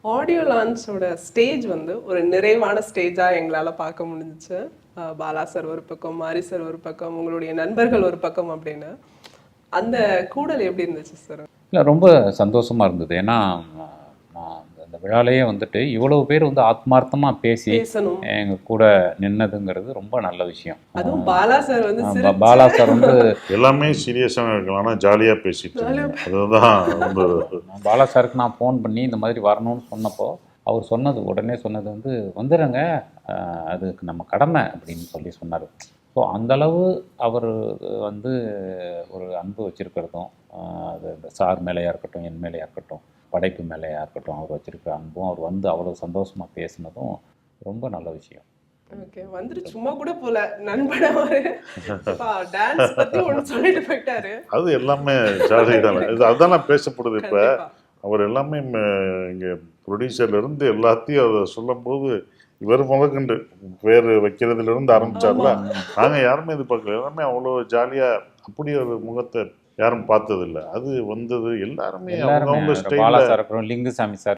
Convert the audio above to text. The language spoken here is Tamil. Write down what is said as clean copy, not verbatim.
ஆடியோ லான்ச்சோட ஸ்டேஜ் வந்து ஒரு நிறைவான ஸ்டேஜா எங்களால பார்க்க முடிஞ்சுச்சு. பாலா சார் ஒரு பக்கம், மாரி சார் ஒரு பக்கம், உங்களுடைய நண்பர்கள் ஒரு பக்கம் அப்படின்னு. அந்த கூடல் எப்படி இருந்துச்சு சார்? இல்லை, ரொம்ப சந்தோஷமாக இருந்தது. ஏன்னா நான் அந்த விழாலேயே வந்துட்டு இவ்வளவு பேர் வந்து ஆத்மார்த்தமாக பேசி பேசணும். எங்கள் கூட நின்னதுங்கிறது ரொம்ப நல்ல விஷயம். அதுவும் பாலா சார் வந்து சிரிச்சு பாலா சார் வந்து எல்லாமே சீரியஸாக இருக்கலாம், ஆனால் ஜாலியாக பேசிட்டு இருந்தீங்க. அதுதான் ரொம்ப பாலா சாருக்கு நான் ஃபோன் பண்ணி இந்த மாதிரி வரணும்னு சொன்னப்போ அவர் உடனே சொன்னது வந்து வந்துடுங்க, அதுக்கு நம்ம கடமை அப்படின்னு சொல்லி சொன்னார். ஸோ அந்தளவு அவர் வந்து ஒரு அன்பு வச்சுருக்கிறதும், அது இந்த சார் மேலேயா இருக்கட்டும், என் மேலேயா இருக்கட்டும், படைப்பு மேலேயா இருக்கட்டும், அவர் வச்சுருக்கிற அன்பும், அவர் வந்து அவ்வளோ சந்தோஷமாக பேசினதும் ரொம்ப நல்ல விஷயம். ஓகே, வந்துட்டு சும்மா கூட போல நண்பன் அவரு டான்ஸ் பத்தி ஒன்று சொல்லிட்டு போயிட்டாரு. அது எல்லாமே ஜாலி தானே, இது அதுதான் பேசப்படுது. இப்போ அவர் எல்லாமே இங்கே ப்ரொடியூசர்லேருந்து எல்லாத்தையும் அதை சொல்லும்போது இவர் முதற்கண்டு பேர் வைக்கிறதுலேருந்து ஆரம்பித்தார்ல, நாங்கள் யாருமே இது பார்க்கல. எல்லாமே அவ்வளோ ஜாலியாக அப்படி ஒரு முகத்தை யாரும் பார்த்ததில்லை. அது வந்தது எல்லாருமே அவங்க பாலா ஸ்டைலில். சார் இருக்கட்டும், லிங்குசாமி சார்